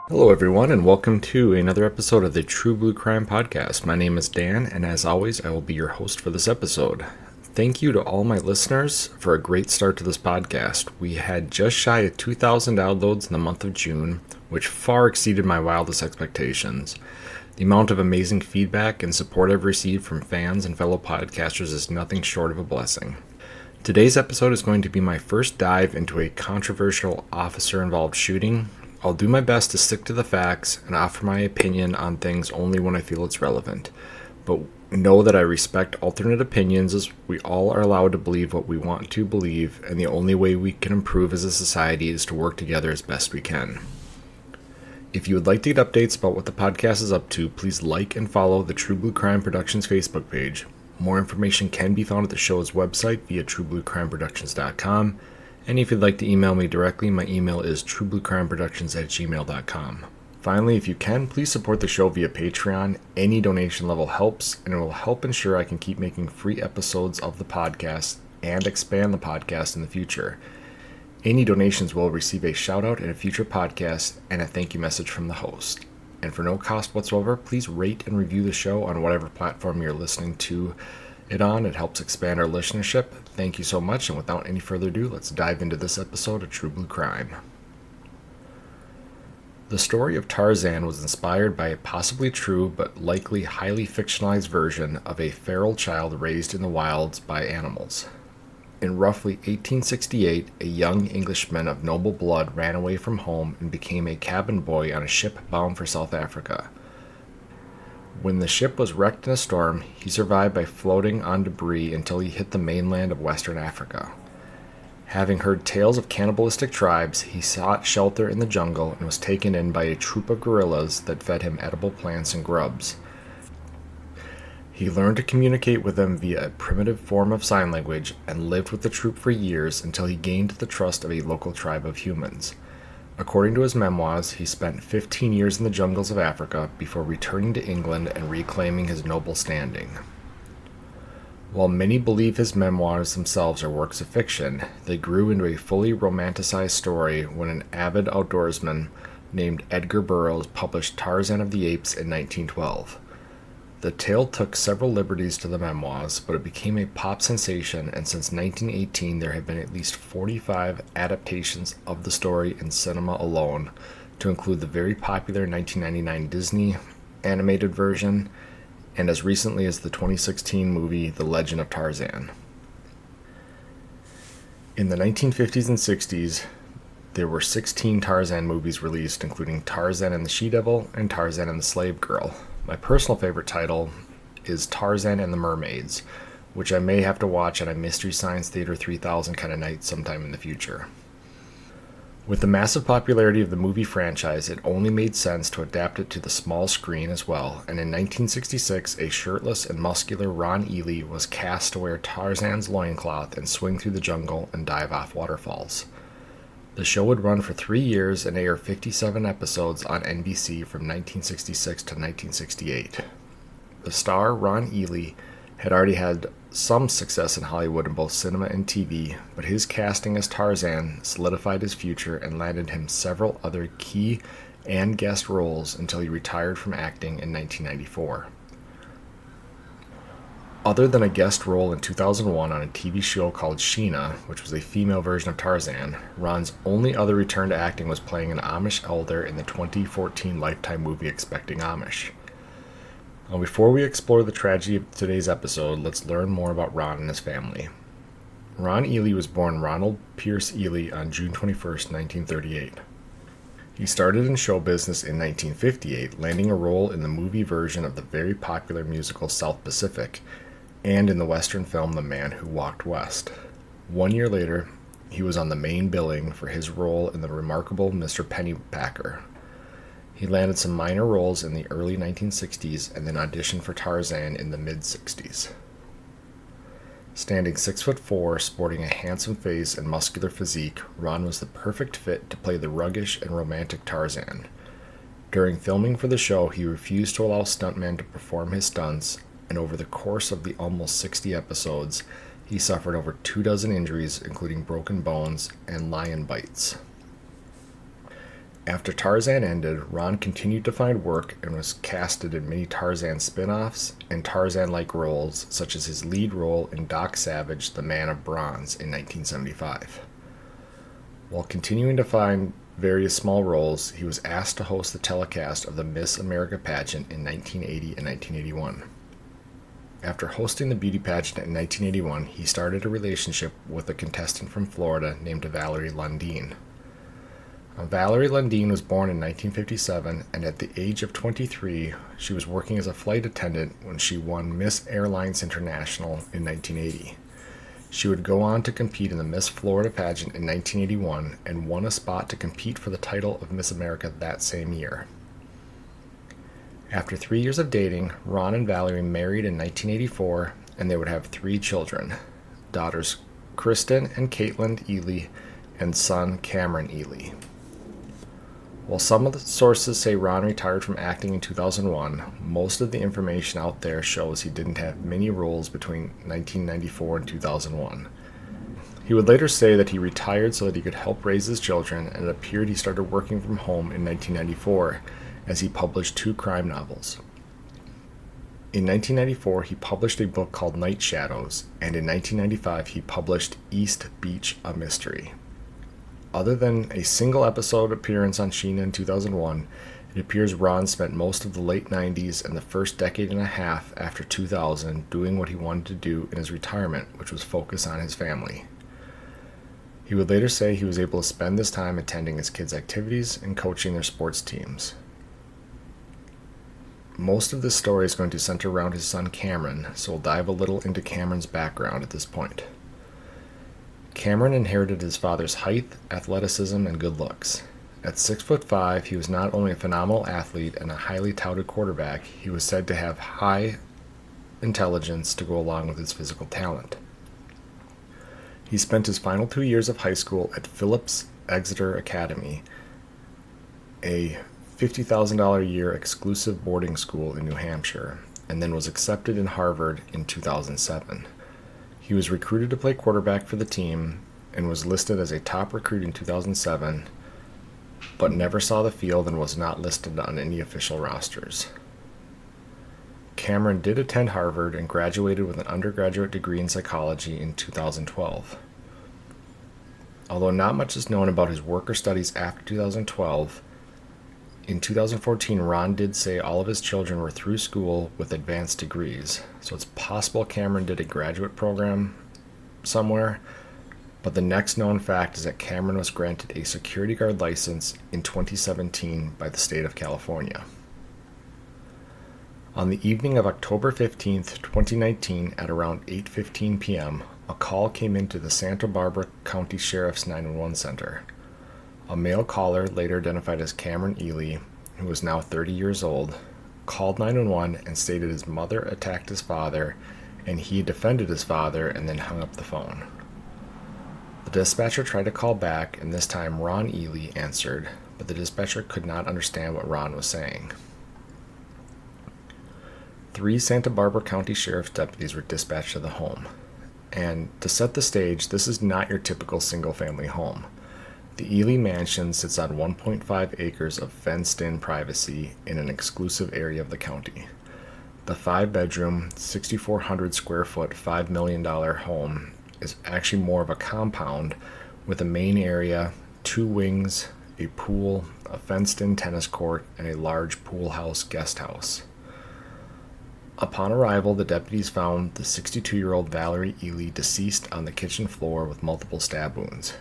Hello, everyone, and welcome to another episode of the True Blue Crime Podcast. My name is Dan, and as always, I will be your host for this episode. Thank you to all my listeners for a great start to this podcast. We had just shy of 2,000 downloads in the month of June, which far exceeded my wildest expectations. The amount of amazing feedback and support I've received from fans and fellow podcasters is nothing short of a blessing. Today's episode is going to be my first dive into a controversial officer-involved shooting. I'll do my best to stick to the facts and offer my opinion on things only when I feel it's relevant. But know that I respect alternate opinions, as we all are allowed to believe what we want to believe, and the only way we can improve as a society is to work together as best we can. If you would like to get updates about what the podcast is up to, please like and follow the True Blue Crime Productions Facebook page. More information can be found at the show's website via truebluecrimeproductions.com. And if you'd like to email me directly, my email is truebluecrimeproductions@gmail.com. Finally, if you can, please support the show via Patreon. Any donation level helps, and it will help ensure I can keep making free episodes of the podcast and expand the podcast in the future. Any donations will receive a shout out in a future podcast and a thank you message from the host. And for no cost whatsoever, please rate and review the show on whatever platform you're listening to it on. It helps expand our listenership. Thank you so much, and without any further ado, let's dive into this episode of True Blue Crime. The story of Tarzan was inspired by a possibly true but likely highly fictionalized version of a feral child raised in the wilds by animals. In roughly 1868, a young Englishman of noble blood ran away from home and became a cabin boy on a ship bound for South Africa. When the ship was wrecked in a storm, he survived by floating on debris until he hit the mainland of Western Africa. Having heard tales of cannibalistic tribes, he sought shelter in the jungle and was taken in by a troop of gorillas that fed him edible plants and grubs. He learned to communicate with them via a primitive form of sign language and lived with the troop for years until he gained the trust of a local tribe of humans. According to his memoirs, he spent 15 years in the jungles of Africa before returning to England and reclaiming his noble standing. While many believe his memoirs themselves are works of fiction, they grew into a fully romanticized story when an avid outdoorsman named Edgar Burroughs published Tarzan of the Apes in 1912. The tale took several liberties to the memoirs, but it became a pop sensation, and since 1918 there have been at least 45 adaptations of the story in cinema alone, to include the very popular 1999 Disney animated version, and as recently as the 2016 movie The Legend of Tarzan. In the 1950s and 60s, there were 16 Tarzan movies released, including Tarzan and the She-Devil and Tarzan and the Slave Girl. My personal favorite title is Tarzan and the Mermaids, which I may have to watch at a Mystery Science Theater 3000 kind of night sometime in the future. With the massive popularity of the movie franchise, it only made sense to adapt it to the small screen as well, and in 1966, a shirtless and muscular Ron Ely was cast to wear Tarzan's loincloth and swing through the jungle and dive off waterfalls. The show would run for 3 years and air 57 episodes on NBC from 1966 to 1968. The star, Ron Ely, had already had some success in Hollywood in both cinema and TV, but his casting as Tarzan solidified his future and landed him several other key and guest roles until he retired from acting in 1994. Other than a guest role in 2001 on a TV show called Sheena, which was a female version of Tarzan, Ron's only other return to acting was playing an Amish elder in the 2014 Lifetime movie Expecting Amish. Now, before we explore the tragedy of today's episode, let's learn more about Ron and his family. Ron Ely was born Ronald Pierce Ely on June 21, 1938. He started in show business in 1958, landing a role in the movie version of the very popular musical South Pacific, and in the Western film The Man Who Walked West. 1 year later, he was on the main billing for his role in the remarkable Mr. Pennypacker. He landed some minor roles in the early 1960s and then auditioned for Tarzan in the mid-60s. Standing 6'4", sporting a handsome face and muscular physique, Ron was the perfect fit to play the roguish and romantic Tarzan. During filming for the show, he refused to allow stuntmen to perform his stunts, and over the course of the almost 60 episodes, he suffered over 24 injuries, including broken bones and lion bites. After Tarzan ended, Ron continued to find work and was casted in many Tarzan spin-offs and Tarzan-like roles, such as his lead role in Doc Savage, The Man of Bronze in 1975. While continuing to find various small roles, he was asked to host the telecast of the Miss America pageant in 1980 and 1981. After hosting the beauty pageant in 1981, he started a relationship with a contestant from Florida named Valerie Ely. Valerie Ely was born in 1957, and at the age of 23, she was working as a flight attendant when she won Miss Airlines International in 1980. She would go on to compete in the Miss Florida pageant in 1981 and won a spot to compete for the title of Miss America that same year. After 3 years of dating, Ron and Valerie married in 1984, and they would have 3 children, daughters Kristen and Caitlin Ely, and son Cameron Ely. While some of the sources say Ron retired from acting in 2001, most of the information out there shows he didn't have many roles between 1994 and 2001. He would later say that he retired so that he could help raise his children, and it appeared he started working from home in 1994 as he published 2 crime novels. In 1994, he published a book called Night Shadows, and in 1995 he published East Beach, a Mystery. Other than a single episode appearance on Sheena in 2001, it appears Ron spent most of the late 90s and the first decade and a half after 2000 doing what he wanted to do in his retirement, which was focus on his family. He would later say he was able to spend this time attending his kids' activities and coaching their sports teams. Most of this story is going to center around his son Cameron, so we'll dive a little into Cameron's background at this point. Cameron inherited his father's height, athleticism, and good looks. At 6'5", he was not only a phenomenal athlete and a highly touted quarterback, he was said to have high intelligence to go along with his physical talent. He spent his final 2 years of high school at Phillips Exeter Academy, a $50,000 a year exclusive boarding school in New Hampshire, and then was accepted in Harvard in 2007. He was recruited to play quarterback for the team and was listed as a top recruit in 2007, but never saw the field and was not listed on any official rosters. Cameron did attend Harvard and graduated with an undergraduate degree in psychology in 2012. Although not much is known about his work or studies after 2012, in 2014, Ron did say all of his children were through school with advanced degrees, so it's possible Cameron did a graduate program somewhere, but the next known fact is that Cameron was granted a security guard license in 2017 by the state of California. On the evening of October 15, 2019, at around 8:15 p.m., a call came into the Santa Barbara County Sheriff's 911 Center. A male caller, later identified as Cameron Ely, who was now 30 years old, called 911 and stated his mother attacked his father and he defended his father and then hung up the phone. The dispatcher tried to call back, and this time Ron Ely answered, but the dispatcher could not understand what Ron was saying. 3 Santa Barbara County Sheriff's deputies were dispatched to the home. And to set the stage, this is not your typical single-family home. The Ely mansion sits on 1.5 acres of fenced-in privacy in an exclusive area of the county. The 5-bedroom, 6,400 square foot, $5 million home is actually more of a compound with a main area, 2 wings, a pool, a fenced-in tennis court, and a large pool house guest house. Upon arrival, the deputies found the 62-year-old Valerie Ely deceased on the kitchen floor with multiple stab wounds.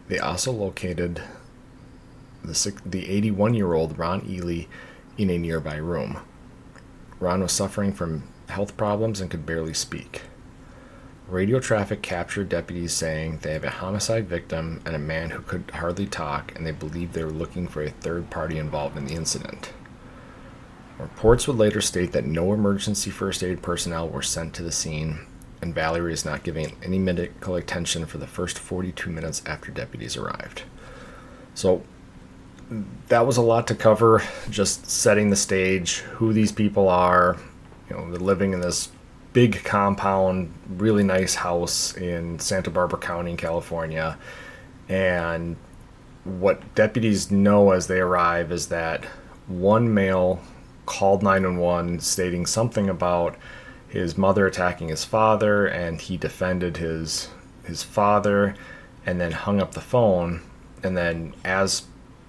They also located the 81-year-old Ron Ely in a nearby room. Ron was suffering from health problems and could barely speak. Radio traffic captured deputies saying they have a homicide victim and a man who could hardly talk, and they believed they were looking for a third party involved in the incident. Reports would later state that no emergency first aid personnel were sent to the scene, and Valerie is not giving any medical attention for the first 42 minutes after deputies arrived. So that was a lot to cover, just setting the stage, who these people are. They're living in this big compound, really nice house in Santa Barbara County, California, and what deputies know as they arrive is that one male called 911 stating something about his mother attacking his father, and he defended his father and then hung up the phone. And then, as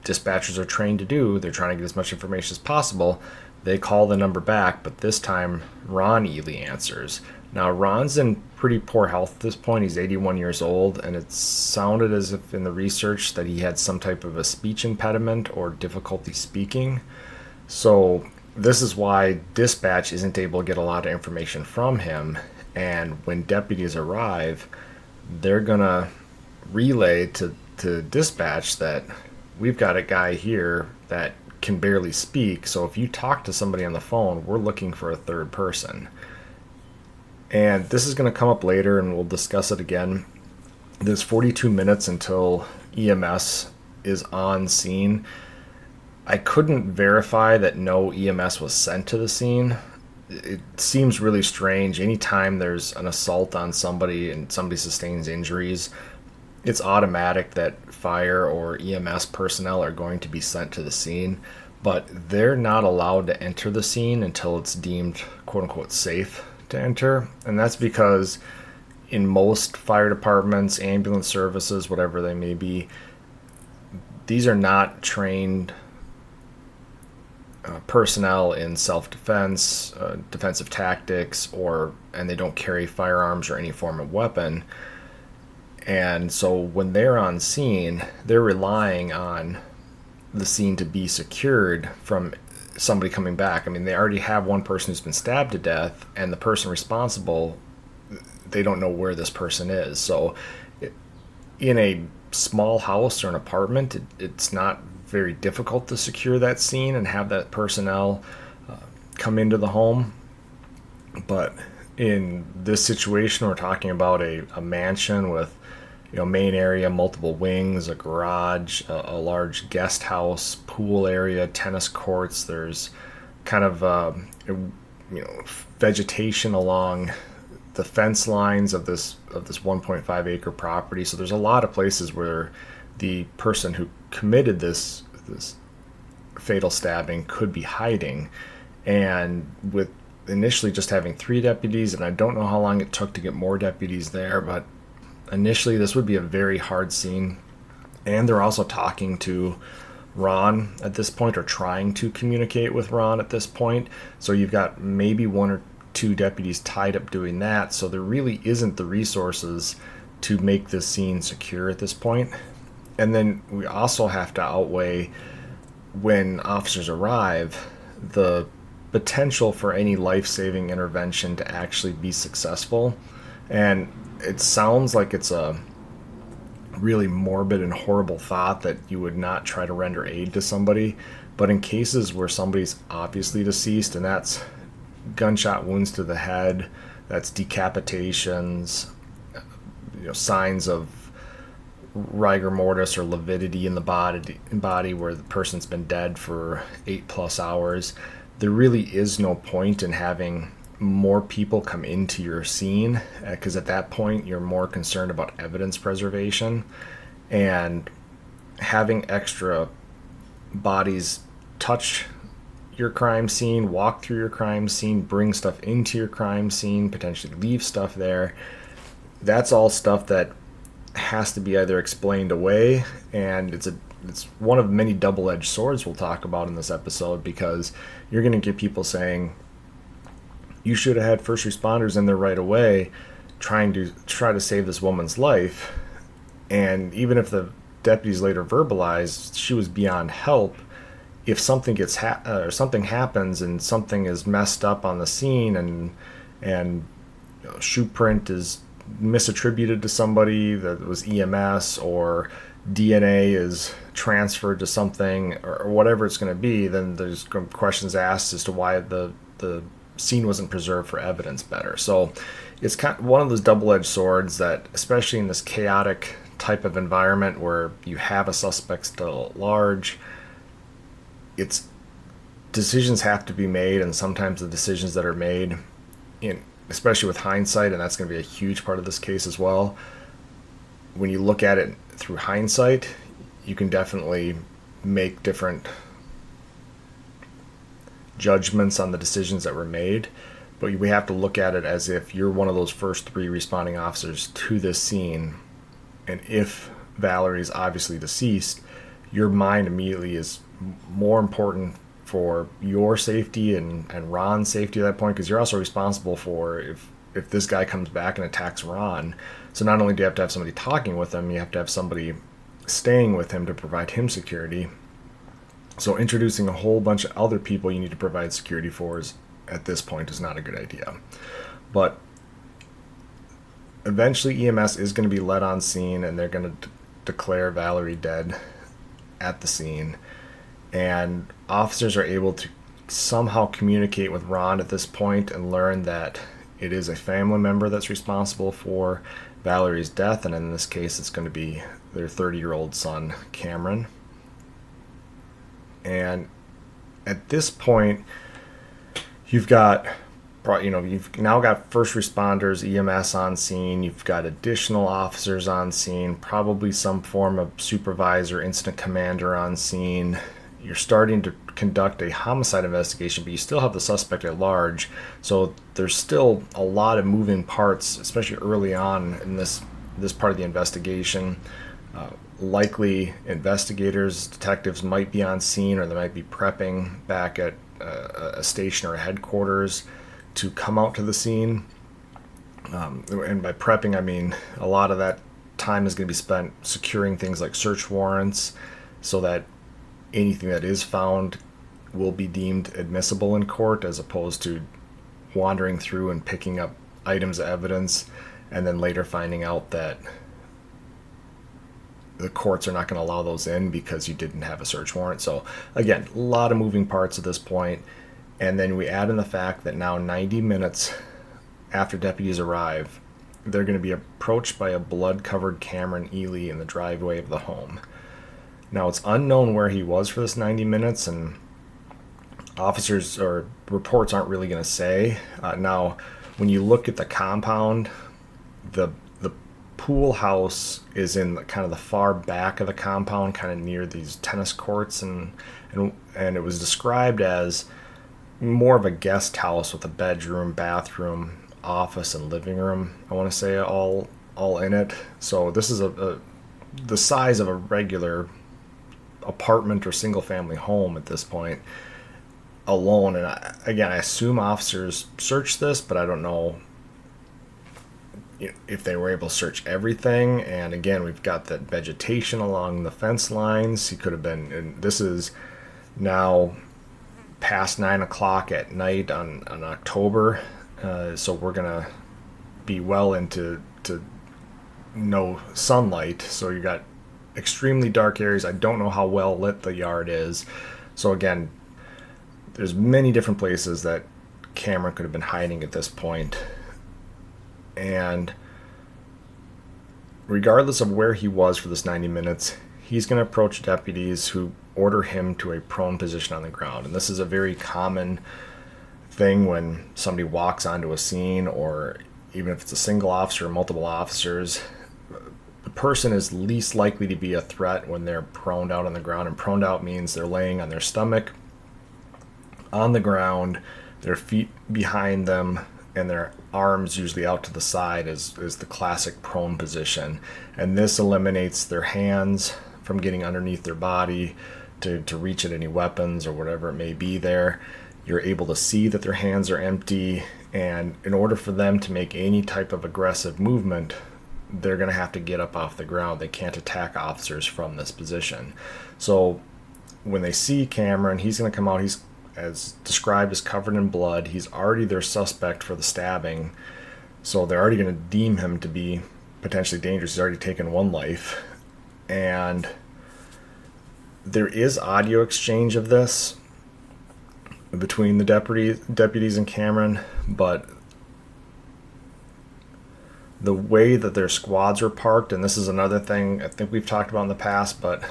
dispatchers are trained to do, they're trying to get as much information as possible. They call the number back, but this time Ron Ely answers. Now, Ron's in pretty poor health at this point. He's 81 years old, and it sounded as if in the research that he had some type of a speech impediment or difficulty speaking. So this is why dispatch isn't able to get a lot of information from him. And when deputies arrive, they're going to relay to dispatch that we've got a guy here that can barely speak. So if you talk to somebody on the phone, we're looking for a third person. And this is going to come up later, and we'll discuss it again. There's 42 minutes until EMS is on scene. I couldn't verify that no EMS was sent to the scene. It seems really strange. Anytime there's an assault on somebody and somebody sustains injuries, it's automatic that fire or EMS personnel are going to be sent to the scene, but they're not allowed to enter the scene until it's deemed quote-unquote safe to enter. And that's because in most fire departments, ambulance services, whatever they may be, these are not trained personnel in self-defense, defensive tactics, and they don't carry firearms or any form of weapon. And so when they're on scene, they're relying on the scene to be secured from somebody coming back. I mean, they already have one person who's been stabbed to death, and the person responsible, they don't know where this person is. So in a small house or an apartment, it's not very difficult to secure that scene and have that personnel come into the home. But in this situation, we're talking about a mansion with main area, multiple wings, a garage, a large guest house, pool area, tennis courts. There's kind of vegetation along the fence lines of this 1.5 acre property. So there's a lot of places where the person who committed this fatal stabbing could be hiding. And with initially just having 3 deputies, and I don't know how long it took to get more deputies there, but initially this would be a very hard scene. And they're also talking to Ron at this point, or trying to communicate with Ron at this point. So you've got maybe 1 or 2 deputies tied up doing that. So there really isn't the resources to make this scene secure at this point. And then we also have to outweigh, when officers arrive, the potential for any life-saving intervention to actually be successful. And it sounds like it's a really morbid and horrible thought that you would not try to render aid to somebody. But in cases where somebody's obviously deceased, and that's gunshot wounds to the head, that's decapitations, signs of rigor mortis or lividity in the body where the person's been dead for 8+ hours, there really is no point in having more people come into your scene, because at that point you're more concerned about evidence preservation. And having extra bodies touch your crime scene, walk through your crime scene, bring stuff into your crime scene, potentially leave stuff there, that's all stuff that has to be either explained away. And it's one of many double-edged swords we'll talk about in this episode, because you're going to get people saying, you should have had first responders in there right away try to save this woman's life. And even if the deputies later verbalized she was beyond help, if something or something happens and something is messed up on the scene, and shoe print is misattributed to somebody that was EMS, or DNA is transferred to something, or whatever it's going to be, then there's questions asked as to why the scene wasn't preserved for evidence better. So it's kind of one of those double-edged swords that, especially in this chaotic type of environment where you have a suspect still at large, decisions have to be made. And sometimes the decisions that are made, especially with hindsight, and that's going to be a huge part of this case as well, when you look at it through hindsight, you can definitely make different judgments on the decisions that were made, but we have to look at it as if you're one of those first three responding officers to this scene, and if Valerie's obviously deceased, your mind immediately is more important for your safety and Ron's safety at that point, because you're also responsible for if this guy comes back and attacks Ron. So not only do you have to have somebody talking with him, you have to have somebody staying with him to provide him security. So introducing a whole bunch of other people you need to provide security for at this point is not a good idea. But eventually EMS is going to be led on scene, and they're going to declare Valerie dead at the scene. And officers are able to somehow communicate with Ron at this point and learn that it is a family member that's responsible for Valerie's death, and in this case it's going to be their 30-year-old son, Cameron. And at this point, you've now got first responders, EMS on scene. You've got additional officers on scene, probably some form of supervisor, incident commander on scene. You're starting to conduct a homicide investigation, but you still have the suspect at large. So there's still a lot of moving parts, especially early on in this part of the investigation. Likely investigators, detectives might be on scene, or they might be prepping back at a station or a headquarters to come out to the scene. And by prepping, I mean a lot of that time is going to be spent securing things like search warrants, so that anything that is found will be deemed admissible in court, as opposed to wandering through and picking up items of evidence and then later finding out that the courts are not going to allow those in because you didn't have a search warrant. So again, a lot of moving parts at this point. And then we add in the fact that now 90 minutes after deputies arrive, they're going to be approached by a blood-covered Cameron Ely in the driveway of the home. Now, it's unknown where he was for this 90 minutes, and officers or reports aren't really going to say. Now, when you look at the compound, the pool house is in kind of the far back of the compound, kind of near these tennis courts, and it was described as more of a guest house with a bedroom, bathroom, office, and living room, I want to say, all in it. So this is the size of a regular apartment or single family home at this point alone. And I assume officers searched this, but I don't know if they were able to search everything. And again, we've got that vegetation along the fence lines. He could have been, and this is now past 9 o'clock at night on October, so we're gonna be well into no sunlight. So you got extremely dark areas. I don't know how well lit the yard is. So again, there's many different places that Cameron could have been hiding at this point. And regardless of where he was for this 90 minutes, he's going to approach deputies who order him to a prone position on the ground. And this is a very common thing when somebody walks onto a scene, or even if it's a single officer or multiple officers. The person is least likely to be a threat when they're proned out on the ground. And proned out means they're laying on their stomach on the ground, their feet behind them, and their arms usually out to the side is the classic prone position. And this eliminates their hands from getting underneath their body to reach at any weapons or whatever it may be there. You're able to see that their hands are empty, and in order for them to make any type of aggressive movement, they're going to have to get up off the ground. They can't attack officers from this position. So when they see Cameron, he's going to come out. He's, as described, as covered in blood. He's already their suspect for the stabbing, so they're already going to deem him to be potentially dangerous. He's already taken one life. And there is audio exchange of this between the deputies and Cameron, but the way that their squads are parked, and this is another thing I think we've talked about in the past, but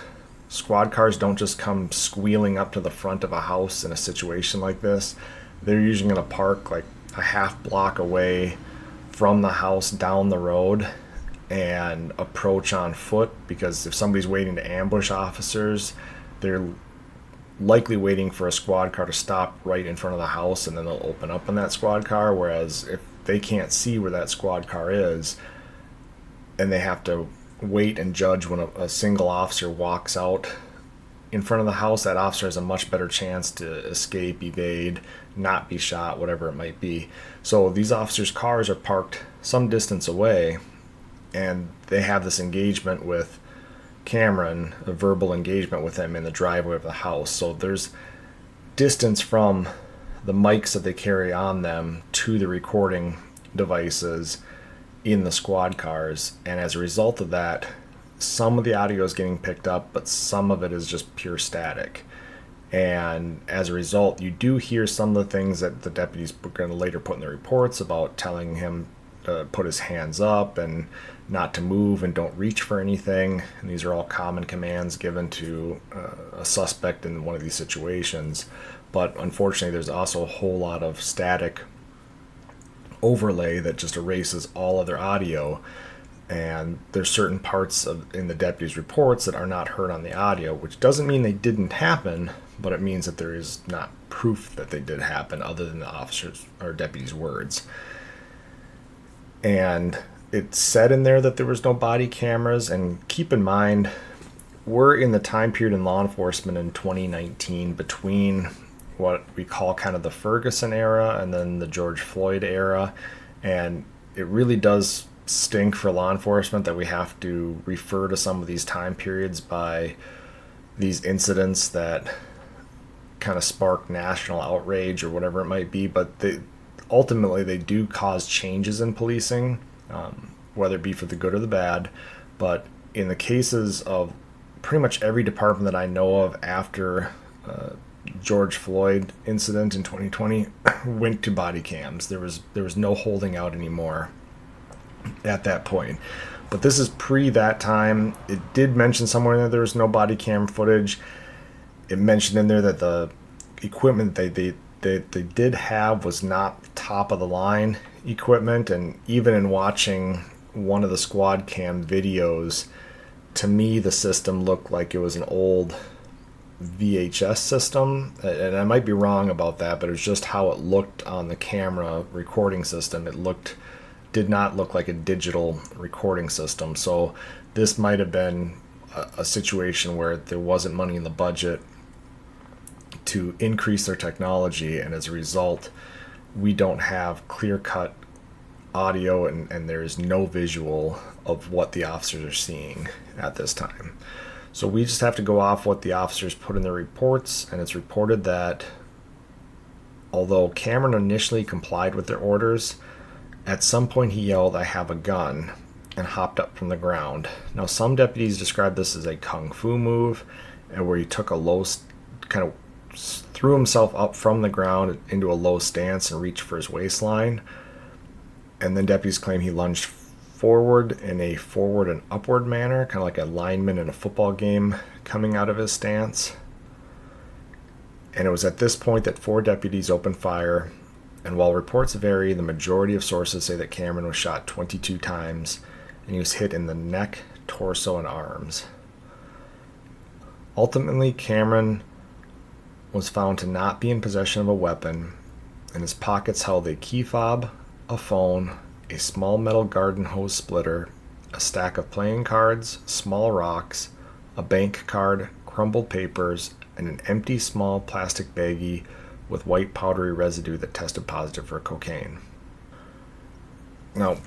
squad cars don't just come squealing up to the front of a house in a situation like this. They're usually going to park like a half block away from the house down the road, and approach on foot, because if somebody's waiting to ambush officers, they're likely waiting for a squad car to stop right in front of the house, and then they'll open up on that squad car. Whereas if they can't see where that squad car is, and they have to wait and judge when a single officer walks out in front of the house, that officer has a much better chance to escape, evade, not be shot, whatever it might be. So these officers' cars are parked some distance away, and they have this engagement with Cameron, a verbal engagement with him in the driveway of the house. So there's distance from the mics that they carry on them to the recording devices in the squad cars, and as a result of that, some of the audio is getting picked up, but some of it is just pure static. And as a result, you do hear some of the things that the deputies are going to later put in the reports about telling him to put his hands up and not to move and don't reach for anything. And these are all common commands given to a suspect in one of these situations. But unfortunately, there's also a whole lot of static overlay that just erases all other audio. And there's certain parts in the deputies' reports that are not heard on the audio, which doesn't mean they didn't happen, but it means that there is not proof that they did happen other than the officers' or deputies' words. And it said in there that there was no body cameras, and keep in mind, we're in the time period in law enforcement in 2019 between what we call kind of the Ferguson era and then the George Floyd era, and it really does stink for law enforcement that we have to refer to some of these time periods by these incidents that kind of spark national outrage or whatever it might be, but ultimately they do cause changes in policing, whether it be for the good or the bad. But in the cases of pretty much every department that I know of after George Floyd incident in 2020 went to body cams. There was no holding out anymore at that point. But this is pre that time. It did mention somewhere in there was no body cam footage. It mentioned in there that the equipment they did have was not top of the line equipment, and even in watching one of the squad cam videos, to me the system looked like it was an old VHS system, and I might be wrong about that, but it was just how it looked on the camera recording system. Did not look like a digital recording system. So this might have been a situation where there wasn't money in the budget to increase their technology, and as a result, we don't have clear-cut audio and there's no visual of what the officers are seeing at this time. So we just have to go off what the officers put in their reports, and it's reported that although Cameron initially complied with their orders, at some point he yelled, "I have a gun," and hopped up from the ground. Now some deputies describe this as a kung fu move, and where he took a low, kind of threw himself up from the ground into a low stance and reached for his waistline. And then deputies claim he lunged forward in a forward and upward manner, kind of like a lineman in a football game coming out of his stance. And it was at this point that 4 deputies opened fire, and while reports vary, the majority of sources say that Cameron was shot 22 times, and he was hit in the neck, torso, and arms. Ultimately, Cameron was found to not be in possession of a weapon, and his pockets held a key fob, a phone, a small metal garden hose splitter, a stack of playing cards, small rocks, a bank card, crumbled papers, and an empty small plastic baggie with white powdery residue that tested positive for cocaine. Now,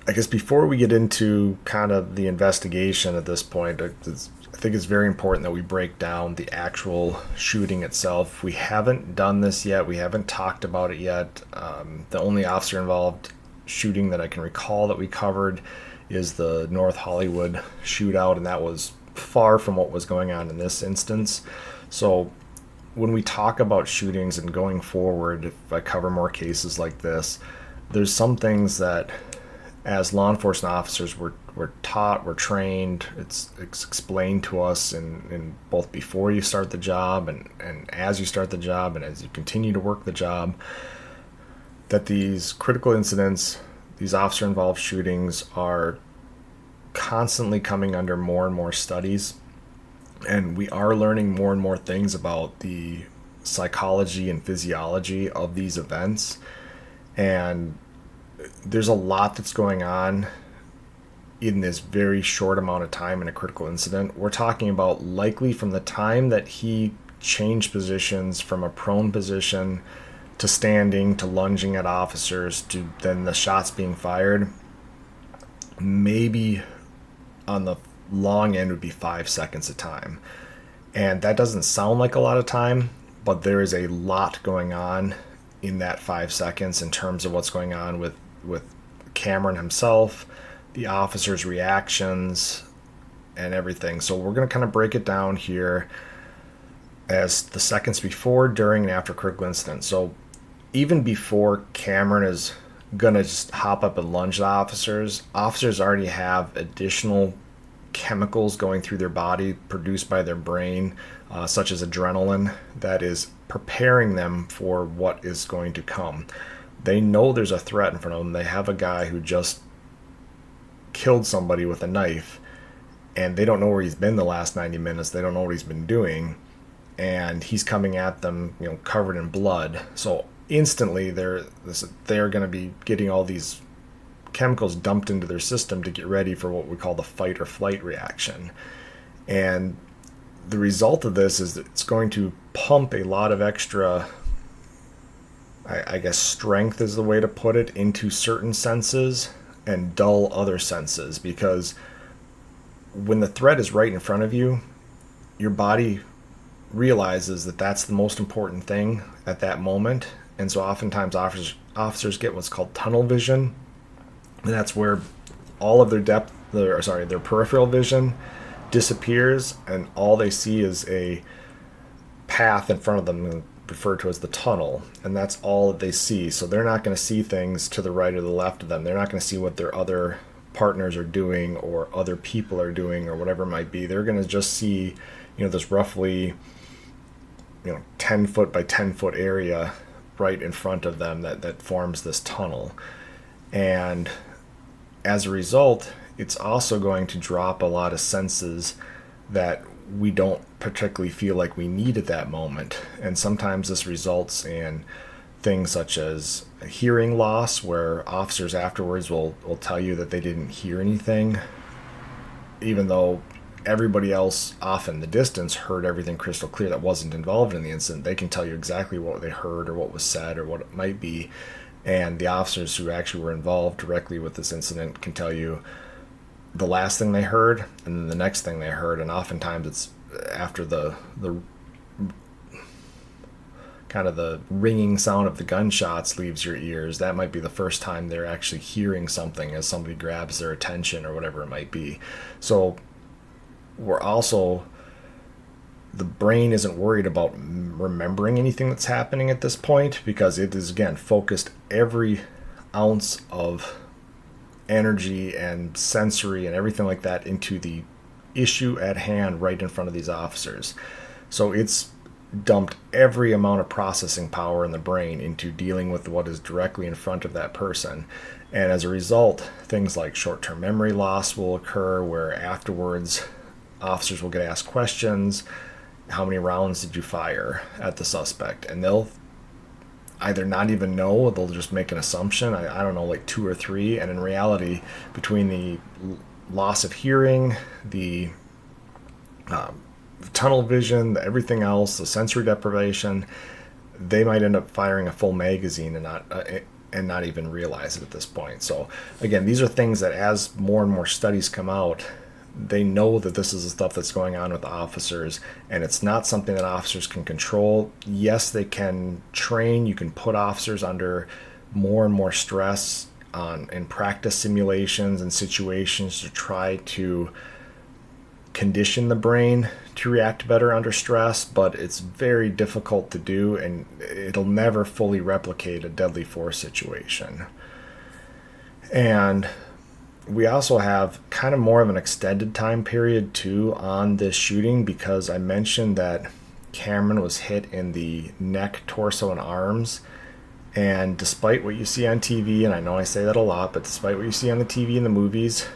I guess before we get into kind of the investigation at this point, I think it's very important that we break down the actual shooting itself. We haven't done this yet. We haven't talked about it yet. The only officer involved shooting that I can recall that we covered is the North Hollywood shootout, and that was far from what was going on in this instance. So when we talk about shootings and going forward, if I cover more cases like this, there's some things that as law enforcement officers we're taught, we're trained, it's explained to us in both before you start the job and as you start the job and as you continue to work the job, that these critical incidents, these officer involved shootings are constantly coming under more and more studies, and we are learning more and more things about the psychology and physiology of these events. And there's a lot that's going on in this very short amount of time in a critical incident. We're talking about likely from the time that he changed positions from a prone position to standing to lunging at officers to then the shots being fired, maybe on the long end would be 5 seconds of time. And that doesn't sound like a lot of time, but there is a lot going on in that 5 seconds in terms of what's going on with Cameron himself, the officers' reactions, and everything. So we're going to kind of break it down here as the seconds before, during, and after critical incident. So even before Cameron is going to just hop up and lunge at officers already have additional chemicals going through their body produced by their brain, such as adrenaline, that is preparing them for what is going to come. They know there's a threat in front of them. They have a guy who just killed somebody with a knife, and they don't know where he's been the last 90 minutes. They don't know what he's been doing, and he's coming at them, covered in blood. So instantly they're going to be getting all these chemicals dumped into their system to get ready for what we call the fight or flight reaction. And the result of this is that it's going to pump a lot of extra, I guess strength is the way to put it, into certain senses and dull other senses, because when the threat is right in front of you, your body realizes that that's the most important thing at that moment. And so oftentimes officers get what's called tunnel vision, and that's where all of their peripheral vision disappears, and all they see is a path in front of them referred to as the tunnel, and that's all that they see. So they're not going to see things to the right or the left of them. They're not going to see what their other partners are doing or other people are doing or whatever it might be. They're going to just see, this roughly 10 foot by 10 foot area right in front of them that forms this tunnel. And as a result, it's also going to drop a lot of senses that we don't particularly feel like we need at that moment. And sometimes this results in things such as hearing loss, where officers afterwards will tell you that they didn't hear anything, even though everybody else off in the distance heard everything crystal clear that wasn't involved in the incident. They can tell you exactly what they heard or what was said or what it might be. And the officers who actually were involved directly with this incident can tell you the last thing they heard and then the next thing they heard. And oftentimes it's after the kind of the ringing sound of the gunshots leaves your ears. That might be the first time they're actually hearing something as somebody grabs their attention or whatever it might be. So the brain isn't worried about remembering anything that's happening at this point, because it is, again, focused every ounce of energy and sensory and everything like that into the issue at hand right in front of these officers. So it's dumped every amount of processing power in the brain into dealing with what is directly in front of that person. And as a result, things like short-term memory loss will occur, where afterwards officers will get asked questions. How many rounds did you fire at the suspect? And they'll either not even know, or they'll just make an assumption. I don't know, like 2 or 3. And in reality, between the loss of hearing, the tunnel vision, everything else, the sensory deprivation, they might end up firing a full magazine and not even realize it at this point. So again, these are things that as more and more studies come out, they know that this is the stuff that's going on with officers, and it's not something that officers can control. Yes, they can train. You can put officers under more and more stress in practice simulations and situations to try to condition the brain to react better under stress, but it's very difficult to do, and it'll never fully replicate a deadly force situation. And we also have kind of more of an extended time period too on this shooting, because I mentioned that Cameron was hit in the neck, torso, and arms. And despite what you see on TV, and I know I say that a lot, but despite what you see on the TV and the movies,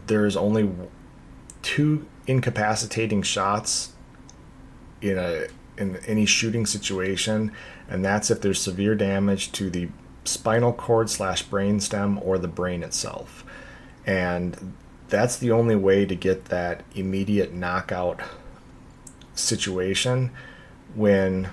there's only two incapacitating shots in any shooting situation, and that's if there's severe damage to the spinal cord slash brainstem or the brain itself. And that's the only way to get that immediate knockout situation. When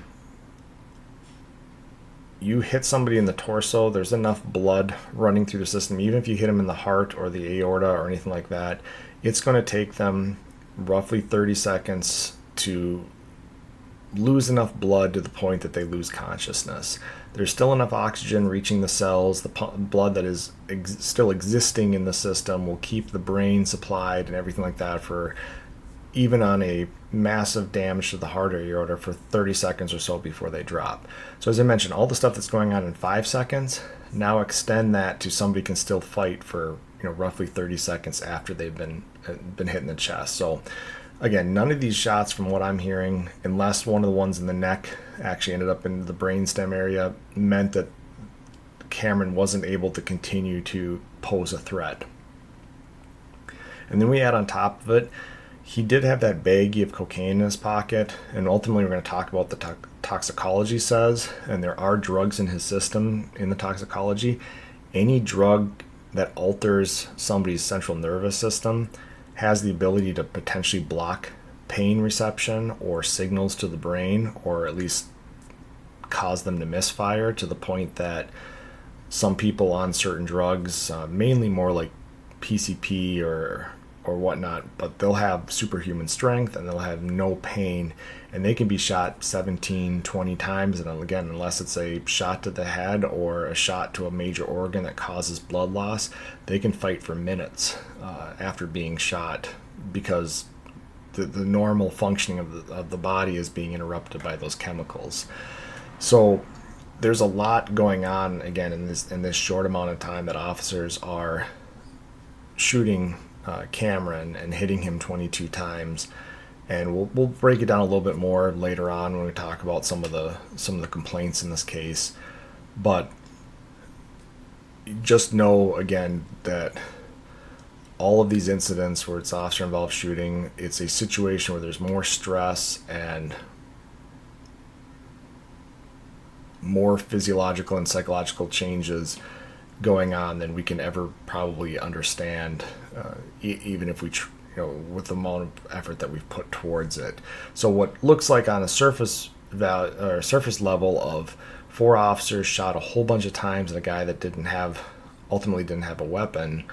you hit somebody in the torso, there's enough blood running through the system. Even if you hit them in the heart or the aorta or anything like that, it's going to take them roughly 30 seconds to lose enough blood to the point that they lose consciousness. There's still enough oxygen reaching the cells. The blood that is still existing in the system will keep the brain supplied and everything like that for, even on a massive damage to the heart or aorta, for 30 seconds or so before they drop. So as I mentioned, all the stuff that's going on in 5 seconds, now extend that to somebody can still fight for roughly 30 seconds after they've been hit in the chest. So again, none of these shots, from what I'm hearing, unless one of the ones in the neck actually ended up in the brainstem area, meant that Cameron wasn't able to continue to pose a threat. And then we add on top of it, he did have that baggie of cocaine in his pocket, and ultimately we're going to talk about the toxicology says, and there are drugs in his system in the toxicology. Any drug that alters somebody's central nervous system has the ability to potentially block pain reception or signals to the brain, or at least cause them to misfire, to the point that some people on certain drugs, mainly more like PCP or whatnot, but they'll have superhuman strength and they'll have no pain, and they can be shot 17, 20 times, and again, unless it's a shot to the head or a shot to a major organ that causes blood loss, they can fight for minutes after being shot, because the normal functioning of the body is being interrupted by those chemicals. So there's a lot going on, again, in this short amount of time, that officers are shooting Cameron and hitting him 22 times. And we'll break it down a little bit more later on when we talk about some of the complaints in this case. But just know, again, that all of these incidents where it's officer involved shooting, it's a situation where there's more stress and more physiological and psychological changes going on than we can ever probably understand, even if we with the amount of effort that we've put towards it. So what looks like on a surface level of 4 officers shot a whole bunch of times at a guy that ultimately didn't have a weapon,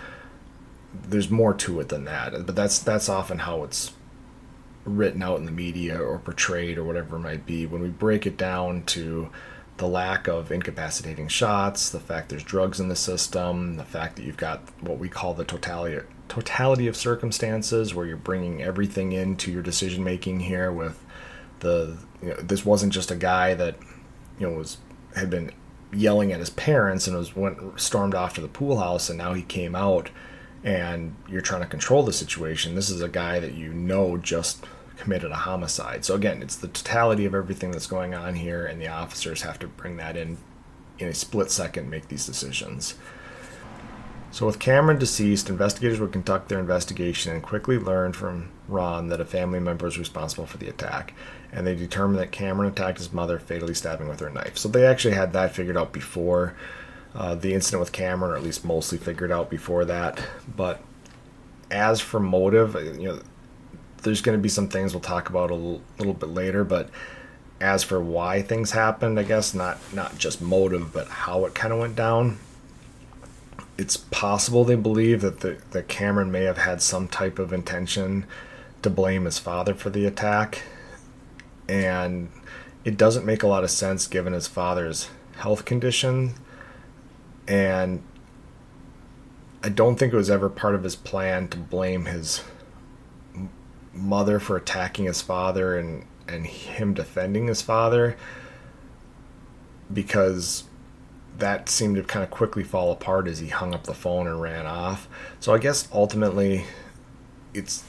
there's more to it than that. But that's often how it's written out in the media or portrayed or whatever it might be. When we break it down to the lack of incapacitating shots, the fact there's drugs in the system, the fact that you've got what we call the totality of circumstances, where you're bringing everything into your decision making here. With this wasn't just a guy that had been yelling at his parents and stormed off to the pool house, and now he came out and you're trying to control the situation. This is a guy that just committed a homicide. So again, it's the totality of everything that's going on here, and the officers have to bring that in a split second, make these decisions. So with Cameron deceased, investigators would conduct their investigation and quickly learned from Ron that a family member was responsible for the attack, and they determined that Cameron attacked his mother, fatally stabbing with her knife. So they actually had that figured out before the incident with Cameron, or at least mostly figured out before that. But as for motive, there's going to be some things we'll talk about a little bit later, but as for why things happened, I guess not just motive, but how it kind of went down, it's possible they believe that Cameron may have had some type of intention to blame his father for the attack, and it doesn't make a lot of sense given his father's health condition, and I don't think it was ever part of his plan to blame his mother for attacking his father and him defending his father, because that seemed to kind of quickly fall apart as he hung up the phone and ran off. So I guess ultimately it's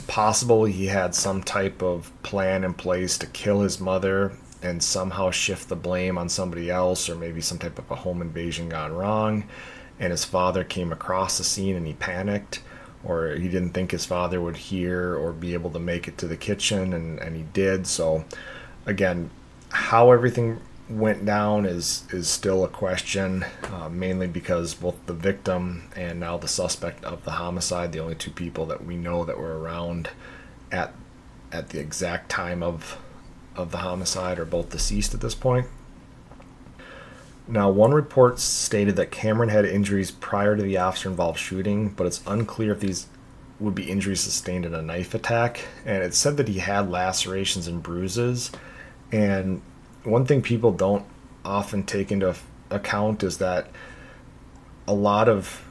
possible he had some type of plan in place to kill his mother and somehow shift the blame on somebody else, or maybe some type of a home invasion gone wrong, and his father came across the scene and he panicked. or he didn't think his father would hear or be able to make it to the kitchen, and he did. So again, how everything went down is still a question, mainly because both the victim and now the suspect of the homicide, the only two people that we know that were around at the exact time of the homicide, are both deceased at this point. Now, one report stated that Cameron had injuries prior to the officer-involved shooting, but it's unclear if these would be injuries sustained in a knife attack. And it said that he had lacerations and bruises. And one thing people don't often take into account is that a lot of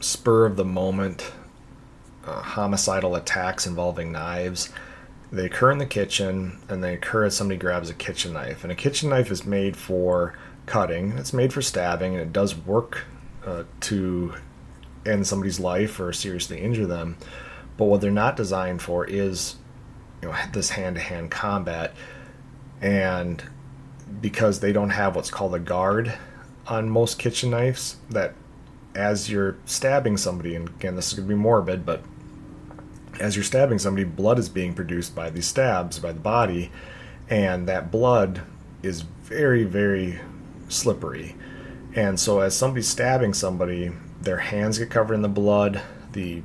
spur-of-the-moment homicidal attacks involving knives, they occur in the kitchen, and they occur as somebody grabs a kitchen knife. And a kitchen knife is made for cutting, it's made for stabbing, and it does work to end somebody's life or seriously injure them. But what they're not designed for is, this hand-to-hand combat. And because they don't have what's called a guard on most kitchen knives, that as you're stabbing somebody, and again, this is going to be morbid, but as you're stabbing somebody, blood is being produced by these stabs, by the body, and that blood is very, very slippery. And so as somebody's stabbing somebody, their hands get covered in the blood, the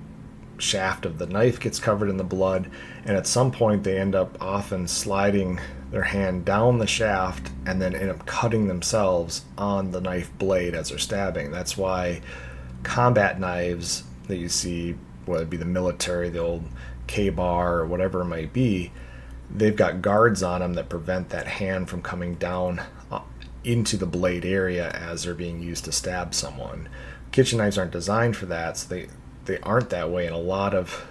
shaft of the knife gets covered in the blood, and at some point they end up often sliding their hand down the shaft and then end up cutting themselves on the knife blade as they're stabbing. That's why combat knives that you see, whether it be the military, the old K-bar or whatever it might be, they've got guards on them that prevent that hand from coming down into the blade area as they're being used to stab someone. Kitchen knives aren't designed for that, so they aren't that way. And a lot of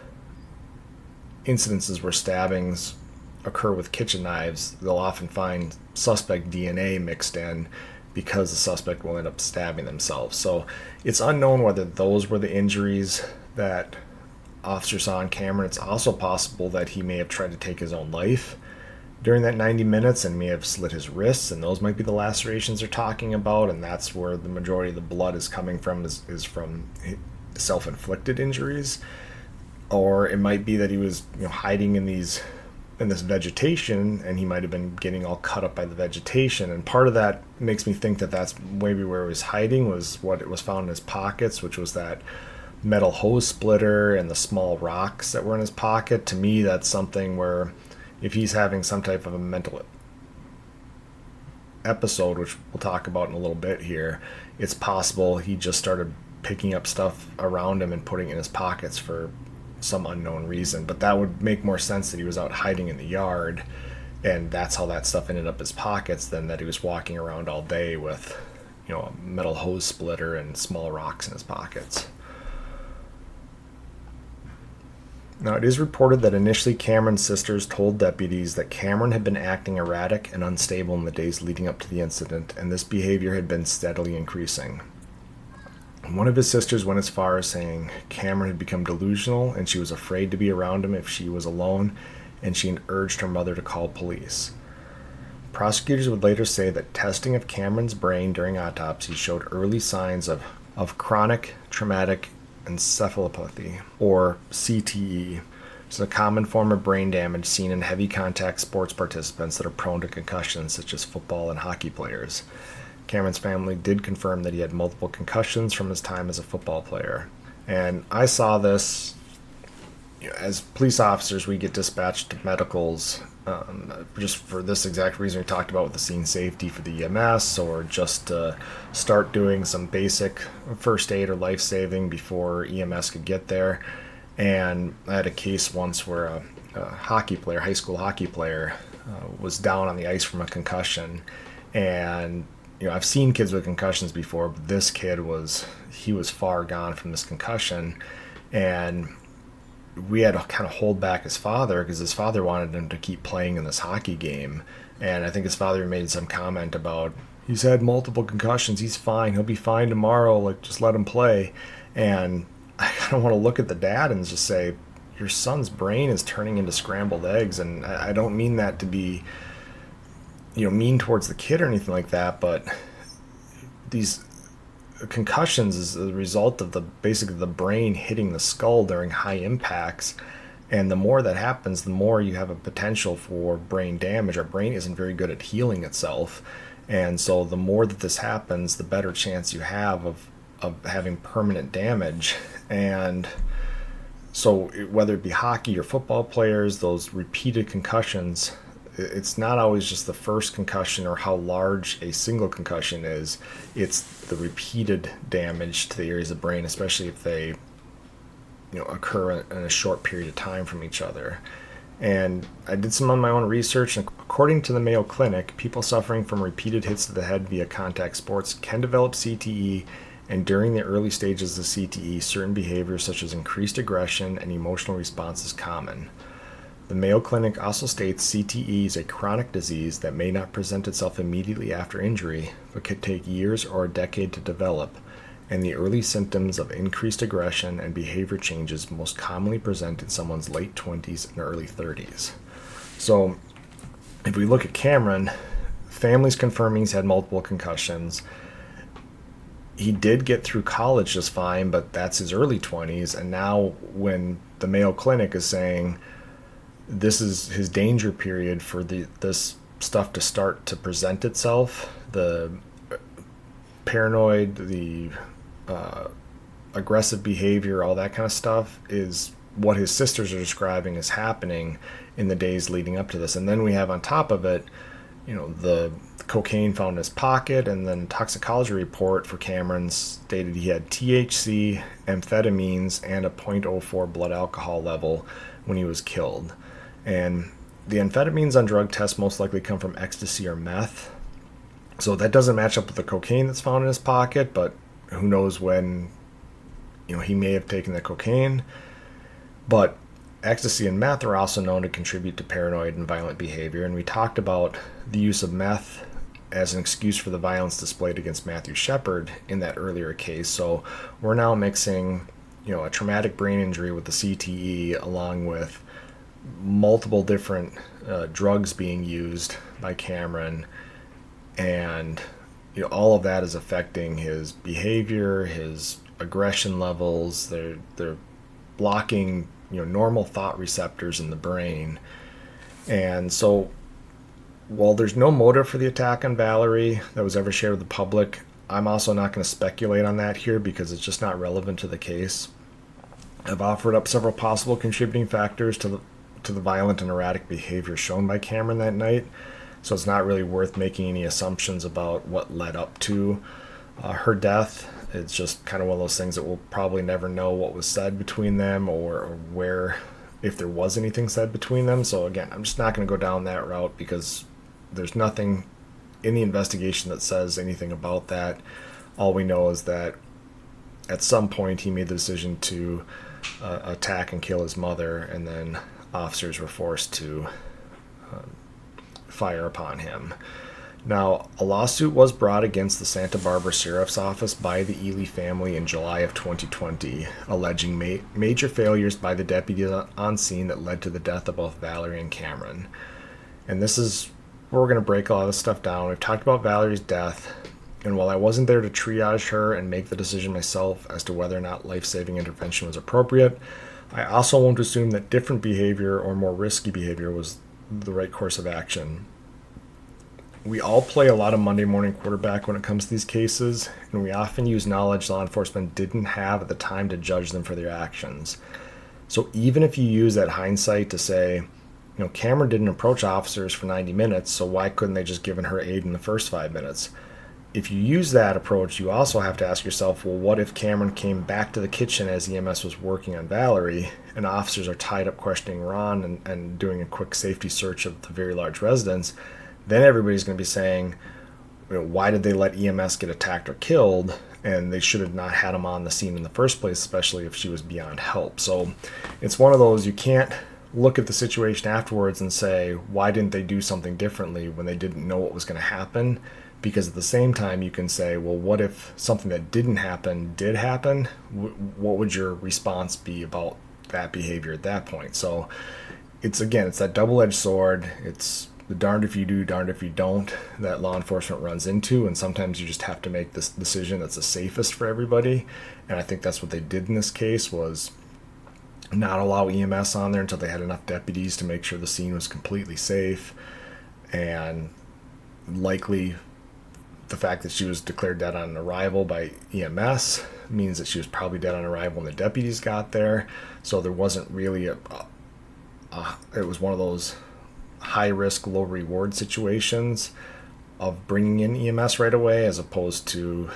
incidences where stabbings occur with kitchen knives, they'll often find suspect DNA mixed in because the suspect will end up stabbing themselves. So it's unknown whether those were the injuries that officer saw in Cameron. It's also possible that he may have tried to take his own life during that 90 minutes and may have slit his wrists, and those might be the lacerations they're talking about, and that's where the majority of the blood is coming from, is from self-inflicted injuries. Or it might be that he was hiding in this vegetation, and he might have been getting all cut up by the vegetation. And part of that makes me think that that's maybe where he was hiding, was what it was found in his pockets, which was that metal hose splitter and the small rocks that were in his pocket. To me, that's something where if he's having some type of a mental episode, which we'll talk about in a little bit here, it's possible he just started picking up stuff around him and putting it in his pockets for some unknown reason. But that would make more sense that he was out hiding in the yard and that's how that stuff ended up in his pockets than that he was walking around all day with a metal hose splitter and small rocks in his pockets. Now, it is reported that initially Cameron's sisters told deputies that Cameron had been acting erratic and unstable in the days leading up to the incident, and this behavior had been steadily increasing. One of his sisters went as far as saying Cameron had become delusional and she was afraid to be around him if she was alone, and she urged her mother to call police. Prosecutors would later say that testing of Cameron's brain during autopsy showed early signs of chronic traumatic encephalopathy, or CTE, which is a common form of brain damage seen in heavy contact sports participants that are prone to concussions, such as football and hockey players. Cameron's family did confirm that he had multiple concussions from his time as a football player. And I saw this, as police officers, we get dispatched to medicals just for this exact reason we talked about with the scene safety for the EMS, or just to start doing some basic first aid or life-saving before EMS could get there. And I had a case once where a hockey player, high school hockey player, was down on the ice from a concussion. And I've seen kids with concussions before, but this kid was far gone from this concussion. And we had to kind of hold back his father because his father wanted him to keep playing in this hockey game. And I think his father made some comment about, he's had multiple concussions, he's fine, he'll be fine tomorrow, like, just let him play. And I kind of want to look at the dad and just say, your son's brain is turning into scrambled eggs. And I don't mean that to be mean towards the kid or anything like that, but these concussions is the result of basically the brain hitting the skull during high impacts. And the more that happens, the more you have a potential for brain damage. Our brain isn't very good at healing itself. And so the more that this happens, the better chance you have of having permanent damage. And so whether it be hockey or football players, those repeated concussions, it's not always just the first concussion or how large a single concussion is. It's the repeated damage to the areas of the brain, especially if they occur in a short period of time from each other. And I did some of my own research, and according to the Mayo Clinic, people suffering from repeated hits to the head via contact sports can develop CTE, and during the early stages of CTE, certain behaviors such as increased aggression and emotional response is common. The Mayo Clinic also states CTE is a chronic disease that may not present itself immediately after injury, but could take years or a decade to develop, and the early symptoms of increased aggression and behavior changes most commonly present in someone's late 20s and early 30s. So if we look at Cameron, families confirming he's had multiple concussions. He did get through college just fine, but that's his early 20s. And now when the Mayo Clinic is saying this is his danger period for this stuff to start to present itself, the paranoid, the aggressive behavior, all that kind of stuff is what his sisters are describing as happening in the days leading up to this. And then we have on top of it, the cocaine found in his pocket, and then toxicology report for Cameron stated he had THC, amphetamines, and a .04 blood alcohol level when he was killed. And the amphetamines on drug tests most likely come from ecstasy or meth. So that doesn't match up with the cocaine that's found in his pocket, but who knows when, he may have taken the cocaine. But ecstasy and meth are also known to contribute to paranoid and violent behavior, and we talked about the use of meth as an excuse for the violence displayed against Matthew Shepard in that earlier case. So we're now mixing, a traumatic brain injury with the CTE, along with multiple different drugs being used by Cameron, and all of that is affecting his behavior, his aggression levels. They're blocking normal thought receptors in the brain. And so while there's no motive for the attack on Valerie that was ever shared with the public, I'm also not going to speculate on that here because it's just not relevant to the case. I've offered up several possible contributing factors to the violent and erratic behavior shown by Cameron that night, so it's not really worth making any assumptions about what led up to her death. It's just kind of one of those things that we'll probably never know what was said between them or where, if there was anything said between them. So again, I'm just not going to go down that route because there's nothing in the investigation that says anything about that. All we know is that at some point he made the decision to attack and kill his mother, and then officers were forced to fire upon him. Now, a lawsuit was brought against the Santa Barbara Sheriff's Office by the Ely family in July of 2020, alleging major failures by the deputies on scene that led to the death of both Valerie and Cameron. And this is where we're going to break a lot of this stuff down. We've talked about Valerie's death, and while I wasn't there to triage her and make the decision myself as to whether or not life-saving intervention was appropriate, I also won't assume that different behavior or more risky behavior was the right course of action. We all play a lot of Monday morning quarterback when it comes to these cases, and we often use knowledge law enforcement didn't have at the time to judge them for their actions. So even if you use that hindsight to say, Cameron didn't approach officers for 90 minutes, so why couldn't they just given her aid in the first 5 minutes? If you use that approach, you also have to ask yourself, well, what if Cameron came back to the kitchen as EMS was working on Valerie, and officers are tied up questioning Ron and doing a quick safety search of the very large residence? Then everybody's going to be saying, why did they let EMS get attacked or killed? And they should have not had him on the scene in the first place, especially if she was beyond help. So it's one of those, you can't look at the situation afterwards and say, why didn't they do something differently when they didn't know what was going to happen? Because at the same time, you can say, well, what if something that didn't happen did happen? What would your response be about that behavior at that point? So it's that double-edged sword. It's the darned if you do, darned if you don't that law enforcement runs into, and sometimes you just have to make this decision that's the safest for everybody. And I think that's what they did in this case, was not allow EMS on there until they had enough deputies to make sure the scene was completely safe. And likely the fact that she was declared dead on arrival by EMS means that she was probably dead on arrival when the deputies got there. So there wasn't really it was one of those high risk, low reward situations of bringing in EMS right away, as opposed to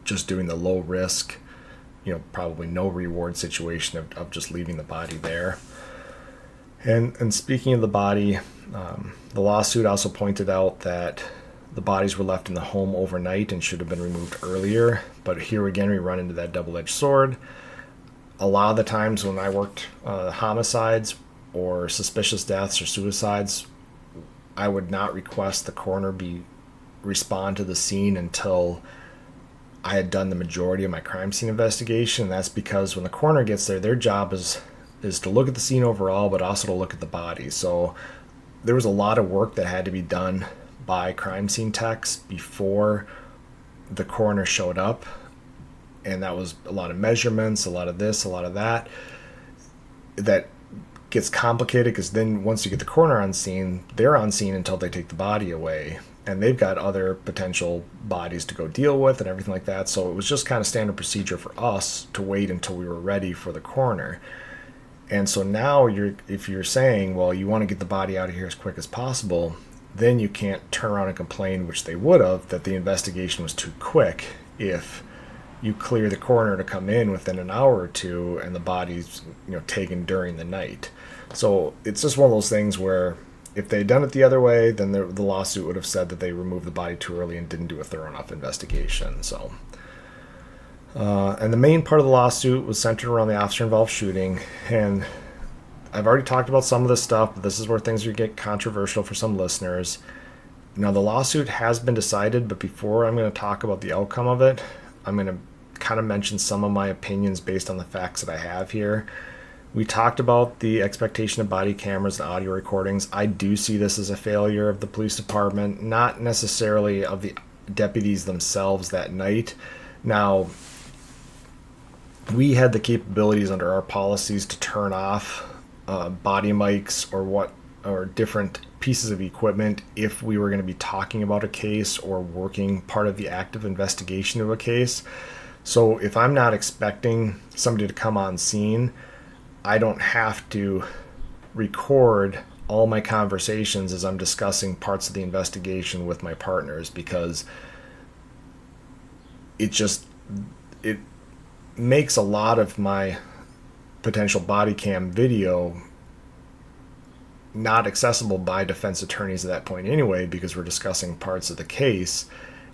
just doing the low risk, probably no reward situation of just leaving the body there. And speaking of the body, the lawsuit also pointed out that the bodies were left in the home overnight and should have been removed earlier. But here again, we run into that double-edged sword. A lot of the times when I worked homicides or suspicious deaths or suicides, I would not request the coroner respond to the scene until I had done the majority of my crime scene investigation. And that's because when the coroner gets there, their job is to look at the scene overall, but also to look at the body. So there was a lot of work that had to be done by crime scene techs before the coroner showed up. And that was a lot of measurements, a lot of this, a lot of that. That gets complicated because then once you get the coroner on scene, they're on scene until they take the body away. And they've got other potential bodies to go deal with and everything like that. So it was just kind of standard procedure for us to wait until we were ready for the coroner. And so now if you're saying, well, you want to get the body out of here as quick as possible, then you can't turn around and complain, which they would have, that the investigation was too quick if you clear the coroner to come in within an hour or two and the body's taken during the night. So it's just one of those things where if they'd done it the other way, then the lawsuit would have said that they removed the body too early and didn't do a thorough enough investigation. So, and the main part of the lawsuit was centered around the officer-involved shooting. And I've already talked about some of this stuff, but this is where things get controversial for some listeners. Now, the lawsuit has been decided, but before I'm going to talk about the outcome of it, I'm going to kind of mention some of my opinions based on the facts that I have here. We talked about the expectation of body cameras and audio recordings. I do see this as a failure of the police department, not necessarily of the deputies themselves that night. Now, we had the capabilities under our policies to turn off body mics or different pieces of equipment if we were going to be talking about a case or working part of the active investigation of a case. So if I'm not expecting somebody to come on scene, I don't have to record all my conversations as I'm discussing parts of the investigation with my partners, because it makes a lot of my potential body cam video not accessible by defense attorneys at that point anyway, because we're discussing parts of the case.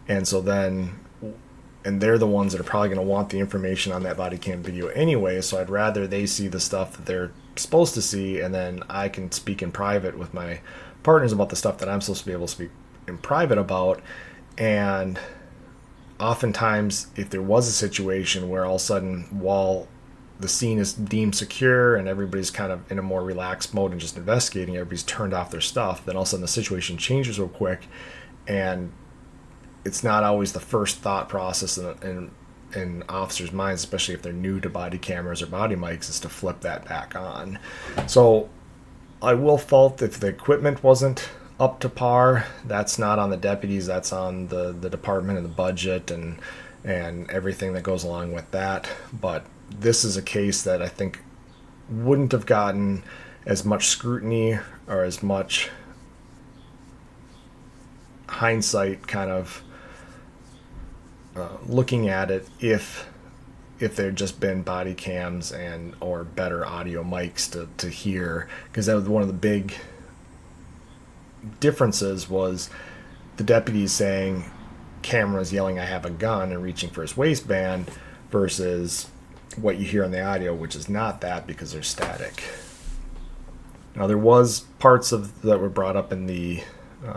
And so then, and they're the ones that are probably going to want the information on that body cam video anyway, so I'd rather they see the stuff that they're supposed to see, and then I can speak in private with my partners about the stuff that I'm supposed to be able to speak in private about. And oftentimes, if there was a situation where all of a sudden, while the scene is deemed secure and everybody's kind of in a more relaxed mode and just investigating, everybody's turned off their stuff, then all of a sudden the situation changes real quick, and it's not always the first thought process in officers' minds, especially if they're new to body cameras or body mics, is to flip that back on. So I will fault if the equipment wasn't up to par. That's not on the deputies, that's on the department and the budget and everything that goes along with that. But this is a case that I think wouldn't have gotten as much scrutiny or as much hindsight kind of looking at it if there'd just been body cams and or better audio mics to hear, because that was one of the big differences, was the deputies saying cameras yelling I have a gun and reaching for his waistband versus what you hear on the audio, which is not that, because they're static. Now, there was parts of that were brought up in the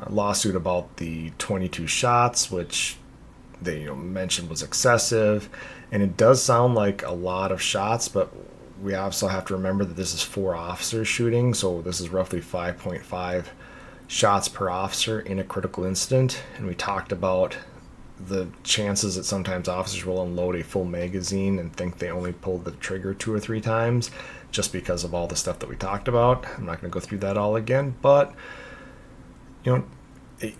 lawsuit about the 22 shots, which they mentioned was excessive, and it does sound like a lot of shots, but we also have to remember that this is 4 officers shooting, so this is roughly 5.5 shots per officer in a critical incident, and we talked about the chances that sometimes officers will unload a full magazine and think they only pulled the trigger 2 or 3 times just because of all the stuff that we talked about. I'm not going to go through that all again, but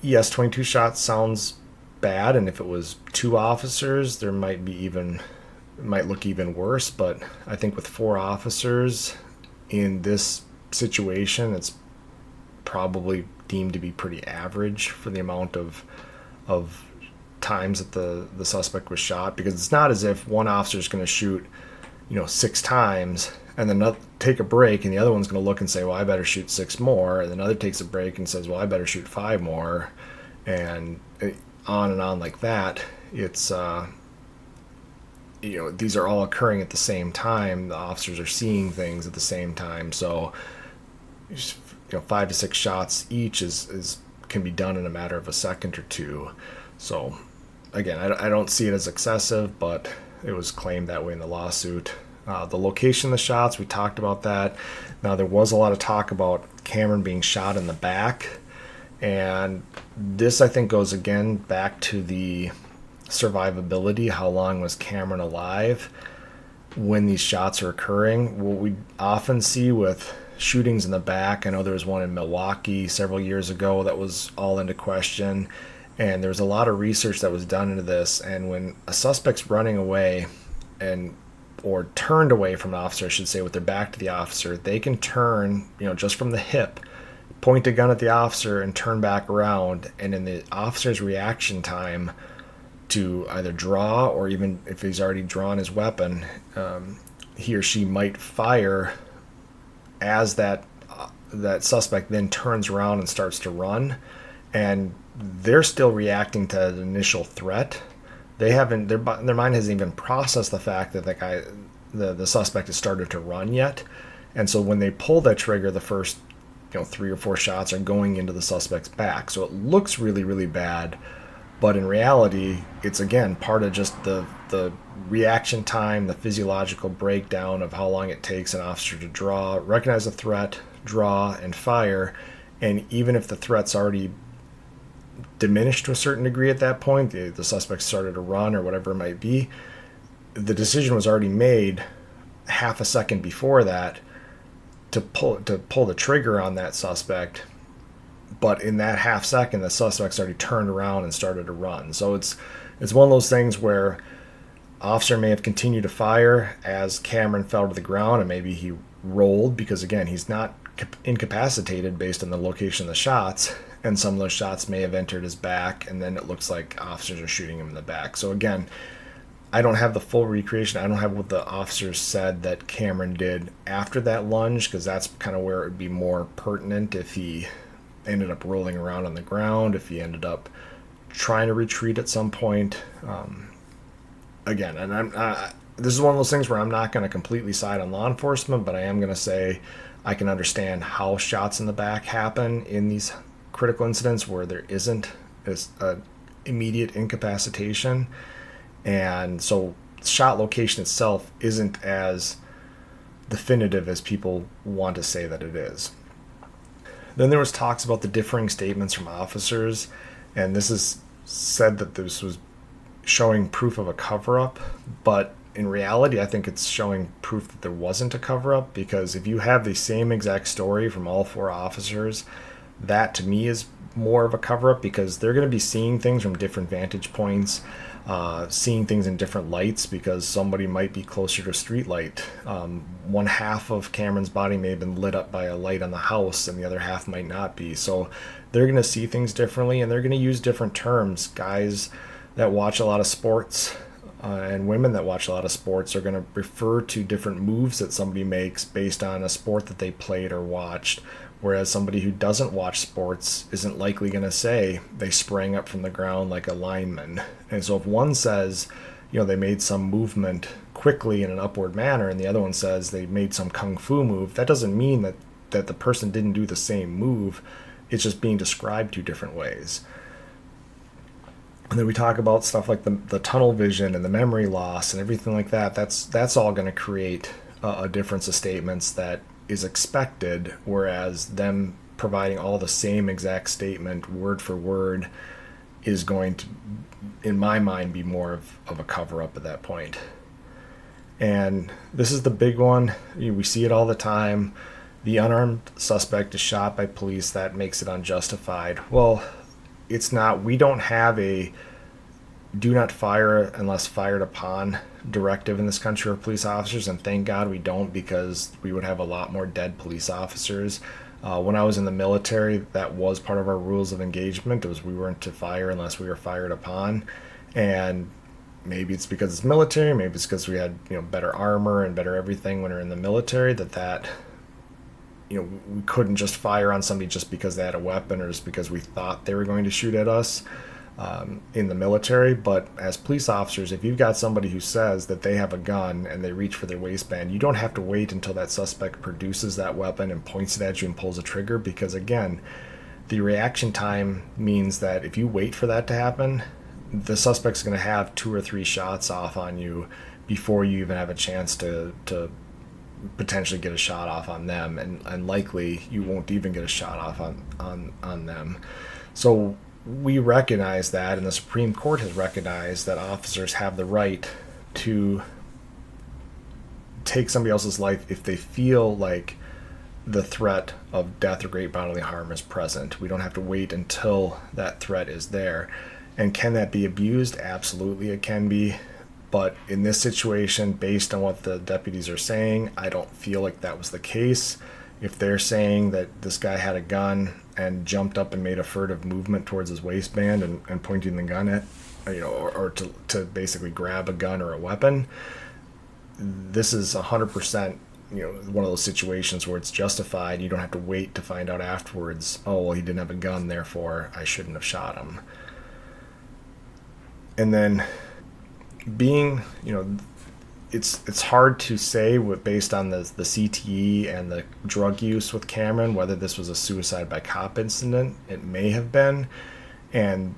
yes, 22 shots sounds bad, and if it was 2 officers, there might look even worse. But I think with 4 officers in this situation, it's probably deemed to be pretty average for the amount of times that the suspect was shot, because it's not as if one officer is going to shoot 6 times and then take a break, and the other one's going to look and say, well, I better shoot 6 more, and then another takes a break and says, well, I better shoot 5 more, and on like that. It's these are all occurring at the same time. The officers are seeing things at the same time, so 5 to 6 shots each is can be done in a matter of a second or two. So again, I don't see it as excessive, but it was claimed that way in the lawsuit. The location of the shots, we talked about that. Now, there was a lot of talk about Cameron being shot in the back, and this, I think, goes again back to the survivability. How long was Cameron alive when these shots are occurring? What we often see with shootings in the back, I know there was one in Milwaukee several years ago that was all into question, and there's a lot of research that was done into this. And when a suspect's running away or turned away from an officer, I should say, with their back to the officer, they can turn, just from the hip, point a gun at the officer and turn back around. And in the officer's reaction time to either draw, or even if he's already drawn his weapon, he or she might fire as that suspect then turns around and starts to run, and they're still reacting to the initial threat. They haven't, their mind hasn't even processed the fact that the suspect has started to run yet. And so when they pull that trigger, the first 3 or 4 shots are going into the suspect's back. So it looks really, really bad, but in reality, it's again part of just the reaction time, the physiological breakdown of how long it takes an officer to draw, recognize a threat, draw, and fire. And even if the threat's already diminished to a certain degree at that point, the suspect started to run or whatever it might be, the decision was already made half a second before that to pull the trigger on that suspect. But in that half second, the suspect's already turned around and started to run. So it's one of those things where officer may have continued to fire as Cameron fell to the ground, and maybe he rolled because, again, he's not incapacitated based on the location of the shots, and some of those shots may have entered his back, and then it looks like officers are shooting him in the back. So again, I don't have the full recreation. I don't have what the officers said that Cameron did after that lunge, because that's kind of where it would be more pertinent if he ended up rolling around on the ground, if he ended up trying to retreat at some point. Again, and this is one of those things where I'm not going to completely side on law enforcement, but I am going to say I can understand how shots in the back happen in these critical incidents where there isn't an immediate incapacitation. And so shot location itself isn't as definitive as people want to say that it is. Then there was talks about the differing statements from officers, and this is said that this was showing proof of a cover-up, but in reality, I think it's showing proof that there wasn't a cover-up, because if you have the same exact story from all 4 officers, that to me is more of a cover-up, because they're going to be seeing things from different vantage points, seeing things in different lights, because somebody might be closer to a street light. One half of Cameron's body may have been lit up by a light on the house, and the other half might not be. So they're going to see things differently, and they're going to use different terms. Guys that watch a lot of sports and women that watch a lot of sports are going to refer to different moves that somebody makes based on a sport that they played or watched, whereas somebody who doesn't watch sports isn't likely going to say they sprang up from the ground like a lineman. And so if one says, they made some movement quickly in an upward manner, and the other one says they made some kung fu move, that doesn't mean that the person didn't do the same move. It's just being described 2 different ways. And then we talk about stuff like the tunnel vision and the memory loss and everything like that. That's all going to create a difference of statements that is expected, whereas them providing all the same exact statement word for word is going to, in my mind, be more of a cover-up at that point. And this is the big one. We see it all the time. The unarmed suspect is shot by police. That makes it unjustified. Well, it's not. We don't have a do not fire unless fired upon directive in this country for police officers, and thank God we don't, because we would have a lot more dead police officers. When I was in the military, that was part of our rules of engagement. It was we weren't to fire unless we were fired upon, and maybe it's because it's military, maybe it's because we had better armor and better everything when we were in the military, that we couldn't just fire on somebody just because they had a weapon or just because we thought they were going to shoot at us. In the military. But as police officers, if you've got somebody who says that they have a gun and they reach for their waistband, you don't have to wait until that suspect produces that weapon and points it at you and pulls a trigger, because again, the reaction time means that if you wait for that to happen, the suspect's going to have 2 or 3 shots off on you before you even have a chance to potentially get a shot off on them, and likely you won't even get a shot off on them. So we recognize that, and the Supreme Court has recognized that officers have the right to take somebody else's life if they feel like the threat of death or great bodily harm is present. We don't have to wait until that threat is there. And can that be abused? Absolutely, it can be. But in this situation, based on what the deputies are saying, I don't feel like that was the case. If they're saying that this guy had a gun and jumped up and made a furtive movement towards his waistband and pointing the gun at, or to basically grab a gun or a weapon, this is 100%, one of those situations where it's justified. You don't have to wait to find out afterwards, oh, well, he didn't have a gun, therefore I shouldn't have shot him. And then being, it's hard to say based on the CTE and the drug use with Cameron whether this was a suicide by cop incident. It may have been, and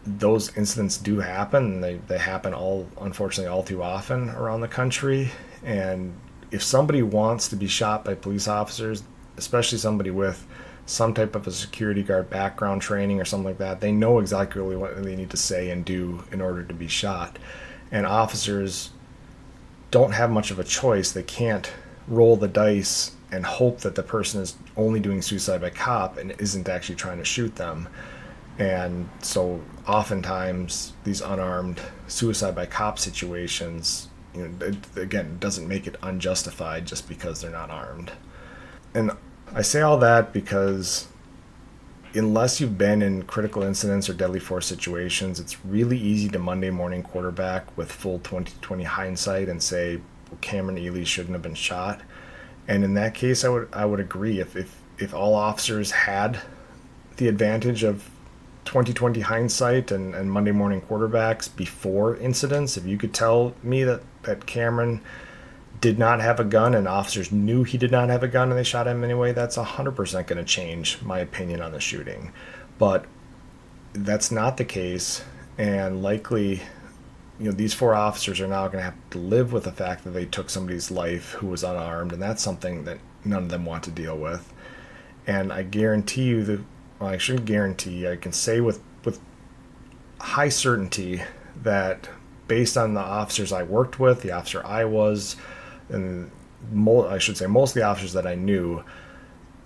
those incidents do happen. They happen unfortunately all too often around the country. And if somebody wants to be shot by police officers, especially somebody with some type of a security guard background training or something like that, they know exactly what they need to say and do in order to be shot. And officers don't have much of a choice. They can't roll the dice and hope that the person is only doing suicide by cop and isn't actually trying to shoot them. And so oftentimes these unarmed suicide by cop situations, it doesn't make it unjustified just because they're not armed. And I say all that because unless you've been in critical incidents or deadly force situations, it's really easy to Monday morning quarterback with full 20/20 hindsight and say, well, Cameron Ely shouldn't have been shot. And in that case, I would agree. If all officers had the advantage of 20/20 hindsight and Monday morning quarterbacks before incidents, if you could tell me that Cameron did not have a gun and officers knew he did not have a gun and they shot him anyway, that's 100% going to change my opinion on the shooting. But that's not the case, and likely these 4 officers are now going to have to live with the fact that they took somebody's life who was unarmed, and that's something that none of them want to deal with. And I guarantee you I shouldn't guarantee, I can say with high certainty that based on the officers I worked with, the officer I was, and most of the officers that I knew,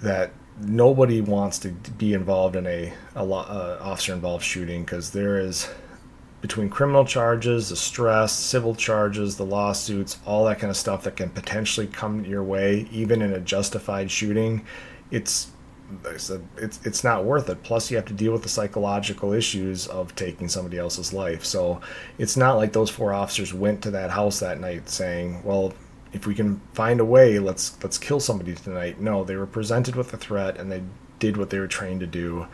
that nobody wants to be involved in a officer-involved shooting, because there is, between criminal charges, the stress, civil charges, the lawsuits, all that kind of stuff that can potentially come your way, even in a justified shooting, it's not worth it. Plus, you have to deal with the psychological issues of taking somebody else's life. So it's not like those 4 officers went to that house that night saying, well, if we can find a way, let's kill somebody tonight. No, they were presented with a threat and they did what they were trained to do.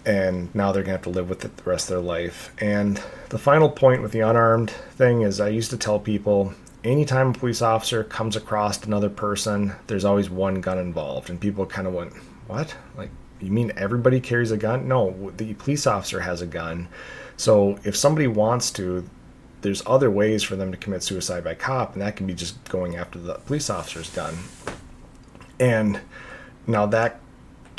And now they're going to have to live with it the rest of their life. And the final point with the unarmed thing is, I used to tell people, anytime a police officer comes across another person, there's always one gun involved. And people kind of went, what? Like, you mean everybody carries a gun? No, the police officer has a gun. So if somebody wants to, there's other ways for them to commit suicide by cop, and that can be just going after the police officer's gun. And now that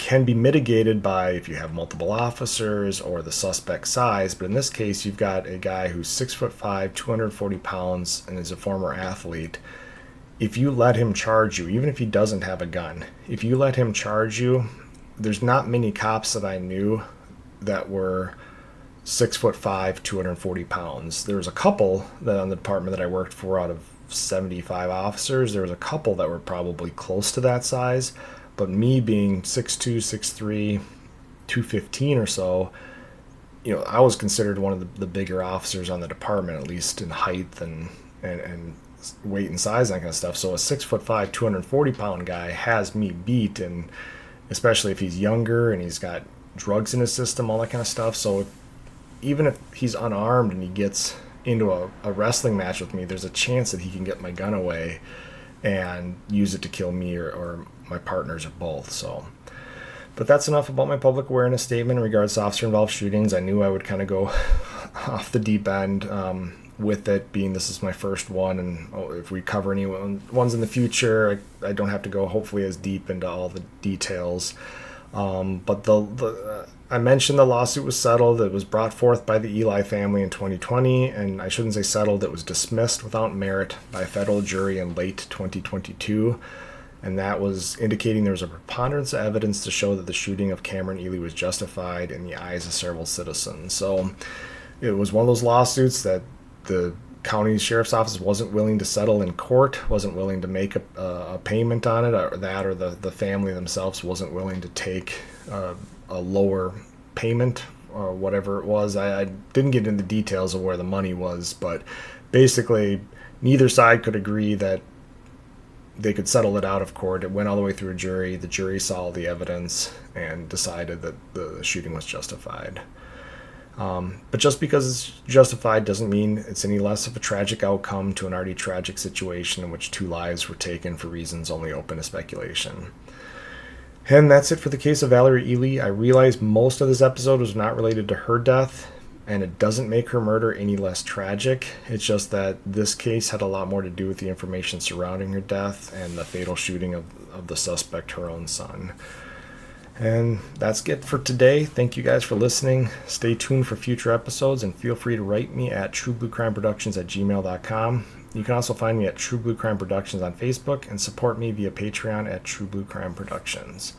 can be mitigated by if you have multiple officers or the suspect size. But in this case, you've got a guy who's 6'5", 240 pounds, and is a former athlete. If you let him charge you, even if he doesn't have a gun, if you let him charge you, there's not many cops that I knew that were 6'5", 240 pounds. There was a couple that on the department that I worked for, out of 75 officers, there was a couple that were probably close to that size. But me being 6'2", 6'3", 215 or so, I was considered one of the bigger officers on the department, at least in height and weight and size, that kind of stuff. So a 6'5", 240 pound guy has me beat, and especially if he's younger and he's got drugs in his system, all that kind of stuff. So even if he's unarmed and he gets into a wrestling match with me, there's a chance that he can get my gun away and use it to kill me or my partners or both. So, but that's enough about my public awareness statement in regards to officer-involved shootings. I knew I would kind of go off the deep end with it, being this is my first one, and if we cover any ones in the future, I don't have to go hopefully as deep into all the details. But I mentioned the lawsuit was settled. It was brought forth by the Ely family in 2020, and I shouldn't say settled, it was dismissed without merit by a federal jury in late 2022. And that was indicating there was a preponderance of evidence to show that the shooting of Cameron Ely was justified in the eyes of several citizens. So it was one of those lawsuits that the county sheriff's office wasn't willing to settle in court, wasn't willing to make a payment on it, or the family themselves wasn't willing to take a lower payment or whatever it was. I didn't get into the details of where the money was, but basically neither side could agree that they could settle it out of court. It went all the way through a jury. The jury saw all the evidence and decided that the shooting was justified. But just because it's justified doesn't mean it's any less of a tragic outcome to an already tragic situation in which 2 lives were taken for reasons only open to speculation. And that's it for the case of Valerie Ely. I realize most of this episode was not related to her death, and it doesn't make her murder any less tragic. It's just that this case had a lot more to do with the information surrounding her death and the fatal shooting of the suspect, her own son. And that's it for today. Thank you guys for listening. Stay tuned for future episodes, and feel free to write me at truebluecrimeproductions@gmail.com. You can also find me at True Blue Crime Productions on Facebook, and support me via Patreon at True Blue Crime Productions.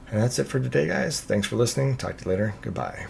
And that's it for today, guys. Thanks for listening. Talk to you later. Goodbye.